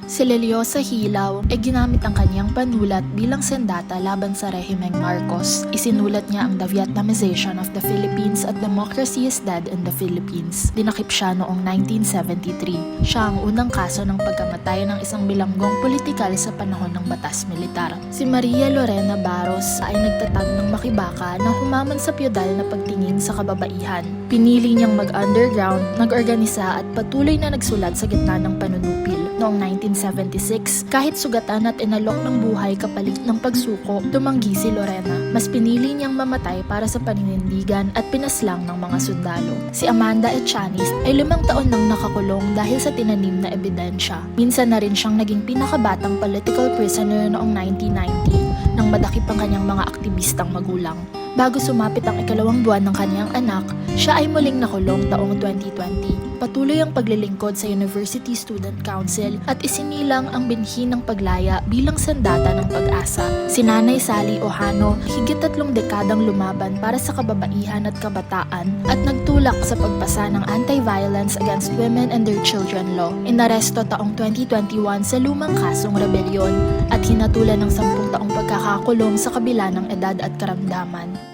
Si Leliosa Hilaw ay ginamit ang kanyang panulat bilang sandata laban sa rehimeng Marcos. Isinulat niya ang The Vietnamization of the Philippines at Democracy is Dead in the Philippines. Dinakip siya noong 1973. Siya ang unang kaso ng pagkamatay ng isang bilanggong politikal sa panahon ng batas militar. Si Maria Lorena Barros ay nagtatag ng makibaka na humamon sa piyudal na pagtingin sa kababaihan. Pinili niyang mag-underground, nag-organisa at patuloy na nagsulat sa gitna ng panunupil. Noong 1976, kahit sugatan at inalok ng buhay kapalit ng pagsuko, tumanggi si Lorena. Mas pinili niyang mamatay para sa paninindigan at pinaslang ng mga sundalo. Si Amanda Echaniz ay 5 taon nang nakakulong dahil sa tinanim na ebidensya. Minsan na rin siyang naging pinakabatang political prisoner noong 1990 nang madakip ang kanyang mga aktivistang magulang. Bago sumapit ang 2nd buwan ng kanyang anak, siya ay muling nakulong taong 2020. Patuloy ang paglilingkod sa University Student Council at isinilang ang binhi ng paglaya bilang sandata ng pag-asa. Si Nanay Sally Ohano, higit 3 dekadang lumaban para sa kababaihan at kabataan at nagtulak sa pagpasa ng Anti-Violence Against Women and Their Children Law. Inaresto taong 2021 sa lumang kasong rebelyon at hinatulan ng 10 taong pagkakakulong sa kabila ng edad at karamdaman.